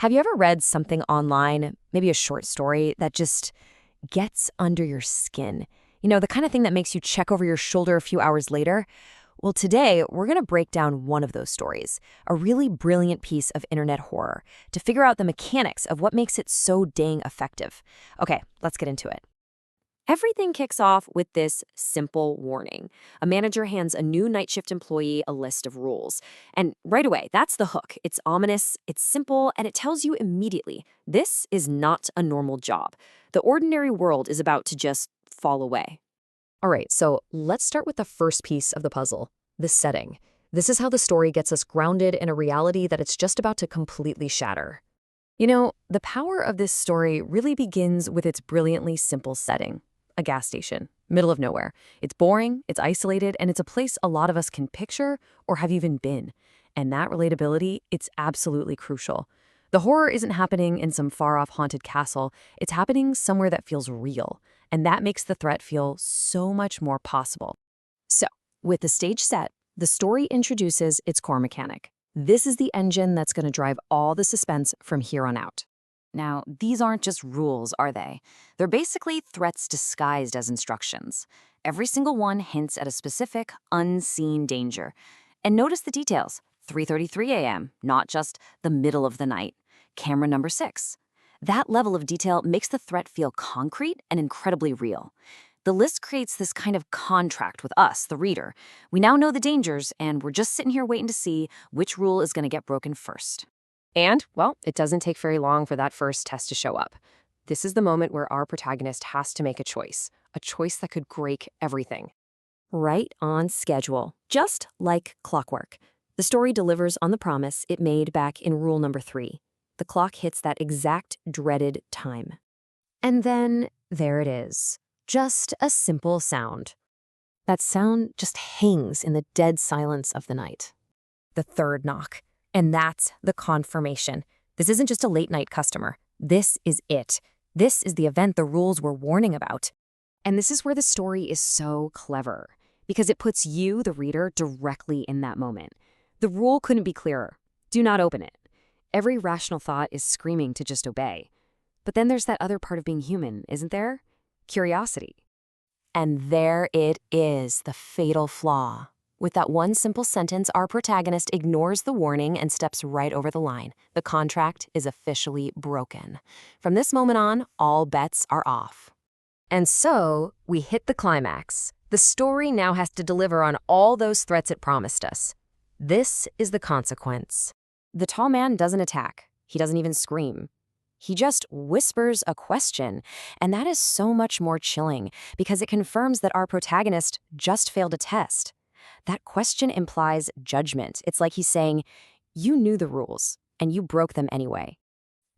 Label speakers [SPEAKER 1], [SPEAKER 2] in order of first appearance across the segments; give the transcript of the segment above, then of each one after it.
[SPEAKER 1] Have you ever read something online, maybe a short story, that just gets under your skin? You know, the kind of thing that makes you check over your shoulder a few hours later? Well, today we're going to break down one of those stories, a really brilliant piece of internet horror, to figure out the mechanics of what makes it so dang effective. Okay, let's get into it. Everything kicks off with this simple warning. A manager hands a new night shift employee a list of rules. And right away, that's the hook. It's ominous, it's simple, and it tells you immediately this is not a normal job. The ordinary world is about to just fall away. All right, so let's start with the first piece of the puzzle, the setting. This is how the story gets us grounded in a reality that it's just about to completely shatter. You know, the power of this story really begins with its brilliantly simple setting. A gas station, middle of nowhere. It's boring, it's isolated, and it's a place a lot of us can picture or have even been. And that relatability, it's absolutely crucial. The horror isn't happening in some far-off haunted castle. It's happening somewhere that feels real. And that makes the threat feel so much more possible. So, with the stage set, the story introduces its core mechanic. This is the engine that's going to drive all the suspense from here on out. Now, these aren't just rules, are they? They're basically threats disguised as instructions. Every single one hints at a specific, unseen danger. And notice the details. 3:33 a.m., not just the middle of the night. Camera number 6. That level of detail makes the threat feel concrete and incredibly real. The list creates this kind of contract with us, the reader. We now know the dangers, and we're just sitting here waiting to see which rule is going to get broken first. And, well, it doesn't take very long for that first test to show up. This is the moment where our protagonist has to make a choice that could break everything. Right on schedule, just like clockwork. The story delivers on the promise it made back in rule number 3. The clock hits that exact dreaded time. And then there it is, just a simple sound. That sound just hangs in the dead silence of the night. The third knock. And that's the confirmation. This isn't just a late-night customer. This is it. This is the event the rules were warning about. And this is where the story is so clever, because it puts you, the reader, directly in that moment. The rule couldn't be clearer. Do not open it. Every rational thought is screaming to just obey. But then there's that other part of being human, isn't there? Curiosity. And there it is, the fatal flaw. With that one simple sentence, our protagonist ignores the warning and steps right over the line. The contract is officially broken. From this moment on, all bets are off. And so, we hit the climax. The story now has to deliver on all those threats it promised us. This is the consequence. The tall man doesn't attack. He doesn't even scream. He just whispers a question, and that is so much more chilling because it confirms that our protagonist just failed a test. That question implies judgment. It's like he's saying, you knew the rules, and you broke them anyway.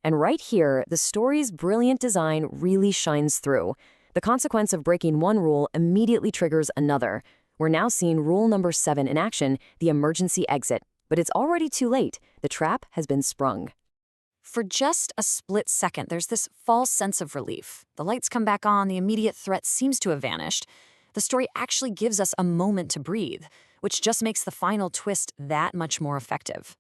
[SPEAKER 1] And right here, the story's brilliant design really shines through. The consequence of breaking one rule immediately triggers another. We're now seeing rule number 7 in action, the emergency exit. But it's already too late. The trap has been sprung. For just a split second, there's this false sense of relief. The lights come back on, the immediate threat seems to have vanished. The story actually gives us a moment to breathe, which just makes the final twist that much more effective.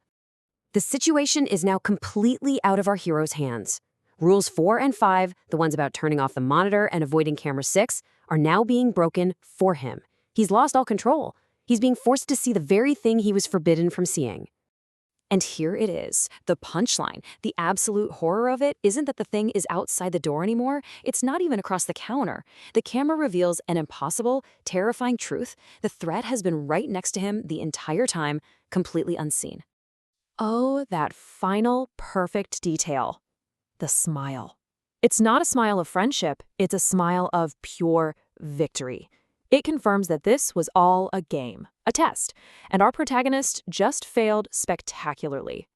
[SPEAKER 1] The situation is now completely out of our hero's hands. Rules 4 and 5, the ones about turning off the monitor and avoiding camera 6, are now being broken for him. He's lost all control. He's being forced to see the very thing he was forbidden from seeing. And here it is, the punchline. The absolute horror of it isn't that the thing is outside the door anymore. It's not even across the counter. The camera reveals an impossible, terrifying truth. The threat has been right next to him the entire time, completely unseen. Oh, that final, perfect detail. The smile. It's not a smile of friendship. It's a smile of pure victory. It confirms that this was all a game, a test, and our protagonist just failed spectacularly.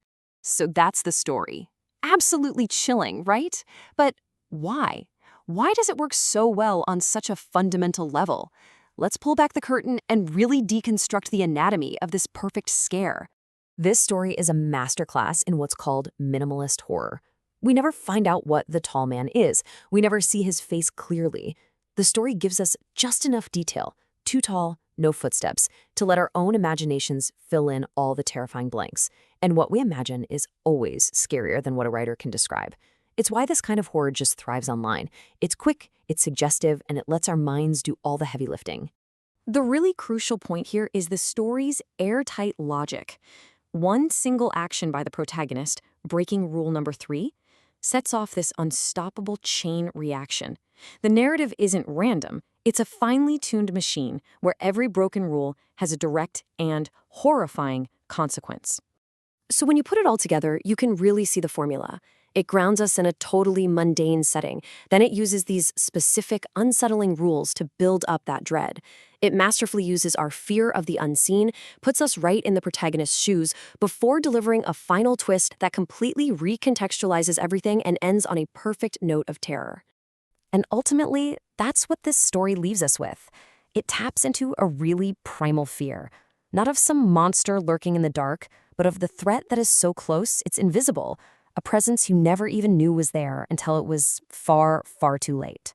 [SPEAKER 1] So that's the story. Absolutely chilling, right? But why? Why does it work so well on such a fundamental level? Let's pull back the curtain and really deconstruct the anatomy of this perfect scare. This story is a masterclass in what's called minimalist horror. We never find out what the tall man is. We never see his face clearly. The story gives us just enough detail, too tall, no footsteps, to let our own imaginations fill in all the terrifying blanks. And what we imagine is always scarier than what a writer can describe. It's why this kind of horror just thrives online. It's quick, it's suggestive, and it lets our minds do all the heavy lifting. The really crucial point here is the story's airtight logic. One single action by the protagonist, breaking rule number 3, sets off this unstoppable chain reaction. The narrative isn't random. It's a finely tuned machine where every broken rule has a direct and horrifying consequence. So when you put it all together, you can really see the formula. It grounds us in a totally mundane setting. Then it uses these specific, unsettling rules to build up that dread. It masterfully uses our fear of the unseen, puts us right in the protagonist's shoes, before delivering a final twist that completely recontextualizes everything and ends on a perfect note of terror. And ultimately, that's what this story leaves us with. It taps into a really primal fear, not of some monster lurking in the dark, but of the threat that is so close it's invisible, a presence you never even knew was there until it was far, far too late.